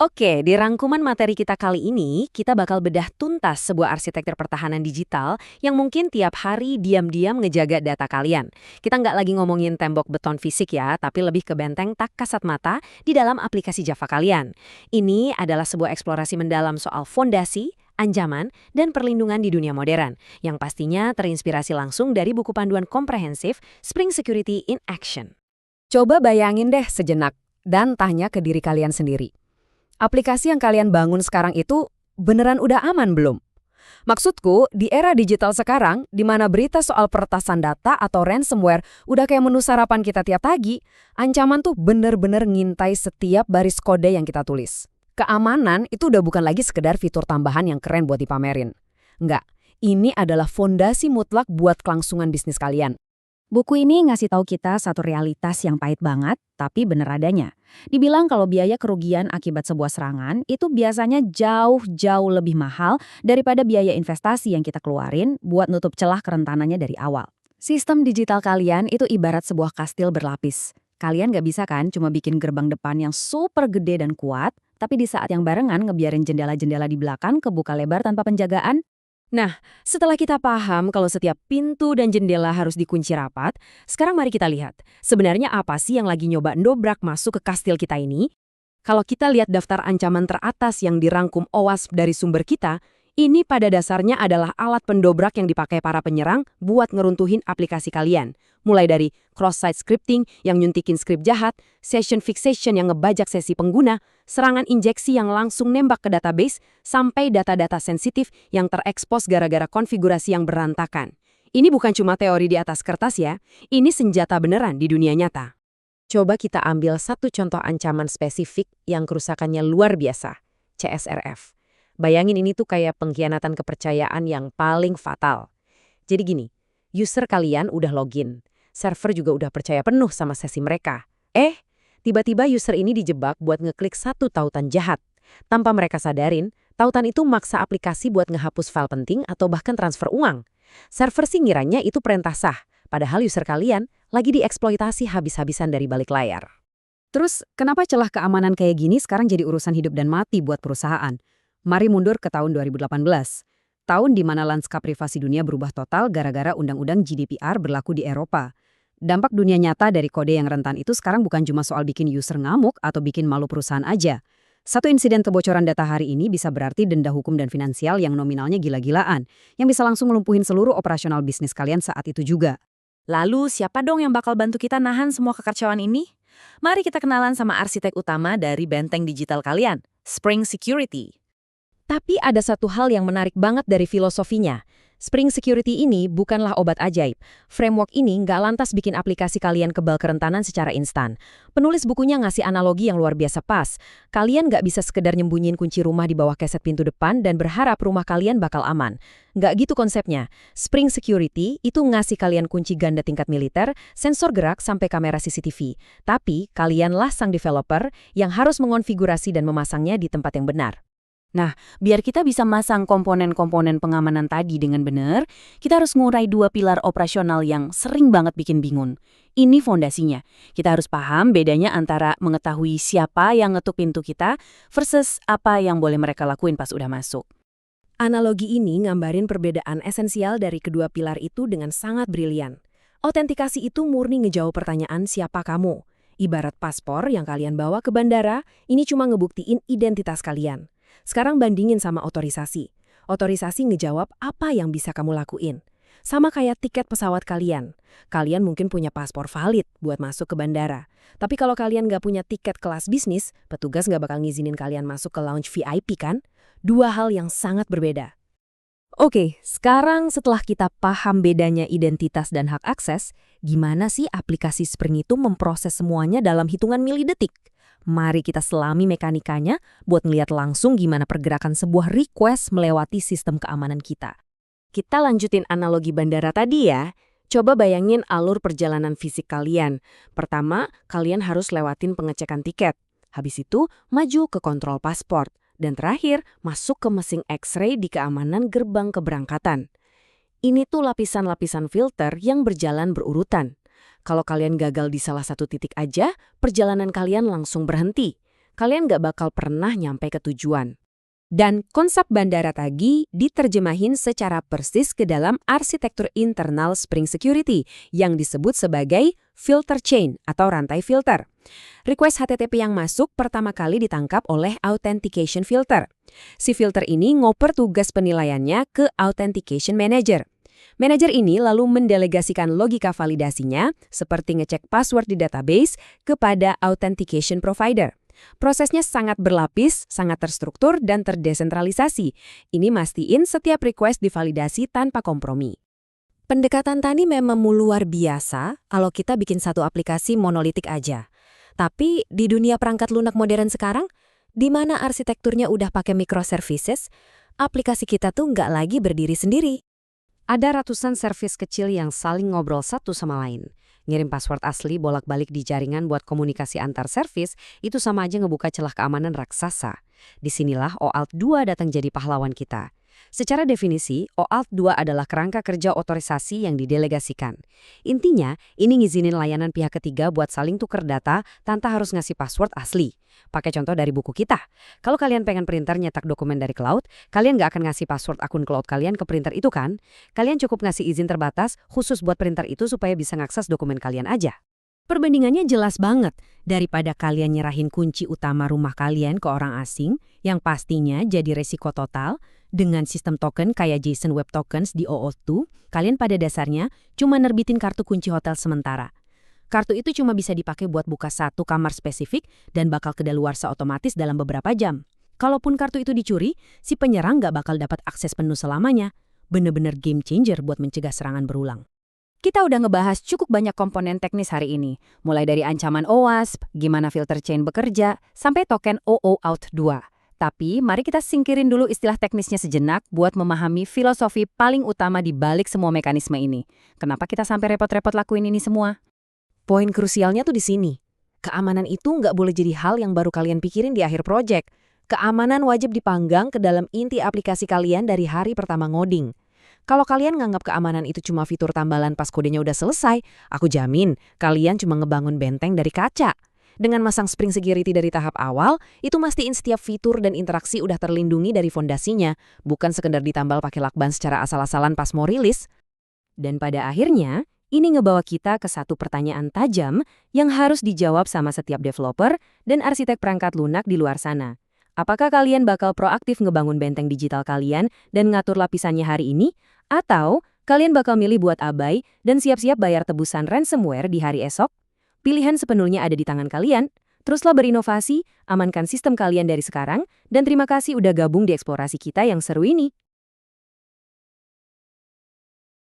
Oke, di rangkuman materi kita kali ini, kita bakal bedah tuntas sebuah arsitektur pertahanan digital yang mungkin tiap hari diam-diam ngejaga data kalian. Kita nggak lagi ngomongin tembok beton fisik ya, tapi lebih ke benteng tak kasat mata di dalam aplikasi Java kalian. Ini adalah sebuah eksplorasi mendalam soal fondasi, ancaman, dan perlindungan di dunia modern, yang pastinya terinspirasi langsung dari buku panduan komprehensif Spring Security in Action. Coba bayangin deh sejenak dan tanya ke diri kalian sendiri. Aplikasi yang kalian bangun sekarang itu beneran udah aman belum? Maksudku, di era digital sekarang, di mana berita soal peretasan data atau ransomware udah kayak menu sarapan kita tiap pagi, ancaman tuh bener-bener ngintai setiap baris kode yang kita tulis. Keamanan itu udah bukan lagi sekedar fitur tambahan yang keren buat dipamerin. Enggak, ini adalah fondasi mutlak buat kelangsungan bisnis kalian. Buku ini ngasih tahu kita satu realitas yang pahit banget, tapi bener adanya. Dibilang kalau biaya kerugian akibat sebuah serangan itu biasanya jauh-jauh lebih mahal daripada biaya investasi yang kita keluarin buat nutup celah kerentanannya dari awal. Sistem digital kalian itu ibarat sebuah kastil berlapis. Kalian nggak bisa kan cuma bikin gerbang depan yang super gede dan kuat, tapi di saat yang barengan ngebiarin jendela-jendela di belakang kebuka lebar tanpa penjagaan. Nah, setelah kita paham kalau setiap pintu dan jendela harus dikunci rapat, sekarang mari kita lihat, sebenarnya apa sih yang lagi nyoba ndobrak masuk ke kastil kita ini? Kalau kita lihat daftar ancaman teratas yang dirangkum OWASP dari sumber kita, ini pada dasarnya adalah alat pendobrak yang dipakai para penyerang buat ngeruntuhin aplikasi kalian. Mulai dari cross-site scripting yang nyuntikin skrip jahat, session fixation yang ngebajak sesi pengguna, serangan injeksi yang langsung nembak ke database, sampai data-data sensitif yang terekspos gara-gara konfigurasi yang berantakan. Ini bukan cuma teori di atas kertas ya, ini senjata beneran di dunia nyata. Coba kita ambil satu contoh ancaman spesifik yang kerusakannya luar biasa, CSRF. Bayangin ini tuh kayak pengkhianatan kepercayaan yang paling fatal. Jadi gini, user kalian udah login, server juga udah percaya penuh sama sesi mereka. Tiba-tiba user ini dijebak buat ngeklik satu tautan jahat. Tanpa mereka sadarin, tautan itu maksa aplikasi buat ngehapus file penting atau bahkan transfer uang. Server sih ngiranya itu perintah sah, padahal user kalian lagi dieksploitasi habis-habisan dari balik layar. Terus, kenapa celah keamanan kayak gini sekarang jadi urusan hidup dan mati buat perusahaan? Mari mundur ke tahun 2018. Tahun di mana lanskap privasi dunia berubah total gara-gara undang-undang GDPR berlaku di Eropa. Dampak dunia nyata dari kode yang rentan itu sekarang bukan cuma soal bikin user ngamuk atau bikin malu perusahaan aja. Satu insiden kebocoran data hari ini bisa berarti denda hukum dan finansial yang nominalnya gila-gilaan, yang bisa langsung melumpuhin seluruh operasional bisnis kalian saat itu juga. Lalu siapa dong yang bakal bantu kita nahan semua kekacauan ini? Mari kita kenalan sama arsitek utama dari benteng digital kalian, Spring Security. Tapi ada satu hal yang menarik banget dari filosofinya. Spring Security ini bukanlah obat ajaib. Framework ini nggak lantas bikin aplikasi kalian kebal kerentanan secara instan. Penulis bukunya ngasih analogi yang luar biasa pas. Kalian nggak bisa sekedar nyembunyiin kunci rumah di bawah keset pintu depan dan berharap rumah kalian bakal aman. Nggak gitu konsepnya. Spring Security itu ngasih kalian kunci ganda tingkat militer, sensor gerak sampai kamera CCTV. Tapi kalianlah sang developer yang harus mengonfigurasi dan memasangnya di tempat yang benar. Nah, biar kita bisa masang komponen-komponen pengamanan tadi dengan benar, kita harus ngurai dua pilar operasional yang sering banget bikin bingung. Ini fondasinya. Kita harus paham bedanya antara mengetahui siapa yang ngetuk pintu kita versus apa yang boleh mereka lakuin pas udah masuk. Analogi ini ngambarin perbedaan esensial dari kedua pilar itu dengan sangat brilian. Autentikasi itu murni ngejawab pertanyaan siapa kamu. Ibarat paspor yang kalian bawa ke bandara, ini cuma ngebuktiin identitas kalian. Sekarang bandingin sama otorisasi. Otorisasi ngejawab apa yang bisa kamu lakuin. Sama kayak tiket pesawat kalian. Kalian mungkin punya paspor valid buat masuk ke bandara. Tapi kalau kalian nggak punya tiket kelas bisnis, petugas nggak bakal ngizinin kalian masuk ke lounge VIP kan? Dua hal yang sangat berbeda. Oke, sekarang setelah kita paham bedanya identitas dan hak akses, gimana sih aplikasi Spring itu memproses semuanya dalam hitungan milidetik? Mari kita selami mekanikanya buat ngeliat langsung gimana pergerakan sebuah request melewati sistem keamanan kita. Kita lanjutin analogi bandara tadi ya. Coba bayangin alur perjalanan fisik kalian. Pertama, kalian harus lewatin pengecekan tiket. Habis itu, maju ke kontrol paspor. Dan terakhir, masuk ke mesin X-ray di keamanan gerbang keberangkatan. Ini tuh lapisan-lapisan filter yang berjalan berurutan. Kalau kalian gagal di salah satu titik aja, perjalanan kalian langsung berhenti. kalian nggak bakal pernah nyampe ke tujuan. Dan konsep bandara tadi diterjemahin secara persis ke dalam arsitektur internal Spring Security yang disebut sebagai filter chain atau rantai filter. Request HTTP yang masuk pertama kali ditangkap oleh Authentication Filter. Si filter ini ngoper tugas penilaiannya ke Authentication Manager. Manager ini lalu mendelegasikan logika validasinya seperti ngecek password di database kepada Authentication Provider. Prosesnya sangat berlapis, sangat terstruktur, dan terdesentralisasi. Ini mastiin setiap request divalidasi tanpa kompromi. Pendekatan tadi memang luar biasa kalau kita bikin satu aplikasi monolitik aja. Tapi di dunia perangkat lunak modern sekarang, di mana arsitekturnya udah pakai microservices, aplikasi kita tuh nggak lagi berdiri sendiri. Ada ratusan service kecil yang saling ngobrol satu sama lain. Ngirim password asli bolak-balik di jaringan buat komunikasi antar service, itu sama aja ngebuka celah keamanan raksasa. Disinilah OAuth 2 datang jadi pahlawan kita. Secara definisi, OAuth 2 adalah kerangka kerja otorisasi yang didelegasikan. Intinya, ini ngizinin layanan pihak ketiga buat saling tuker data tanpa harus ngasih password asli. Pakai contoh dari buku kita. Kalau kalian pengen printer nyetak dokumen dari cloud, kalian nggak akan ngasih password akun cloud kalian ke printer itu kan? Kalian cukup ngasih izin terbatas khusus buat printer itu supaya bisa ngakses dokumen kalian aja. Perbandingannya jelas banget, daripada kalian nyerahin kunci utama rumah kalian ke orang asing, yang pastinya jadi resiko total, dengan sistem token kayak JSON Web Tokens di OAuth 2, kalian pada dasarnya cuma nerbitin kartu kunci hotel sementara. Kartu itu cuma bisa dipakai buat buka satu kamar spesifik dan bakal kedaluarsa otomatis dalam beberapa jam. Kalaupun kartu itu dicuri, si penyerang nggak bakal dapat akses penuh selamanya. Bener-bener game changer buat mencegah serangan berulang. Kita udah ngebahas cukup banyak komponen teknis hari ini, mulai dari ancaman OWASP, gimana filter chain bekerja, sampai token OAuth 2. Tapi mari kita singkirin dulu istilah teknisnya sejenak buat memahami filosofi paling utama di balik semua mekanisme ini. Kenapa kita sampai repot-repot lakuin ini semua? Poin krusialnya tuh di sini. Keamanan itu nggak boleh jadi hal yang baru kalian pikirin di akhir proyek. Keamanan wajib dipanggang ke dalam inti aplikasi kalian dari hari pertama ngoding. Kalau kalian nganggap keamanan itu cuma fitur tambalan pas kodenya udah selesai, aku jamin kalian cuma ngebangun benteng dari kaca. Dengan masang Spring Security dari tahap awal, itu mastiin setiap fitur dan interaksi udah terlindungi dari fondasinya, bukan sekedar ditambal pakai lakban secara asal-asalan pas mau rilis. Dan pada akhirnya, ini ngebawa kita ke satu pertanyaan tajam yang harus dijawab sama setiap developer dan arsitek perangkat lunak di luar sana. Apakah kalian bakal proaktif ngebangun benteng digital kalian dan ngatur lapisannya hari ini? Atau kalian bakal milih buat abai dan siap-siap bayar tebusan ransomware di hari esok? Pilihan sepenuhnya ada di tangan kalian. Teruslah berinovasi, amankan sistem kalian dari sekarang, dan terima kasih udah gabung di eksplorasi kita yang seru ini.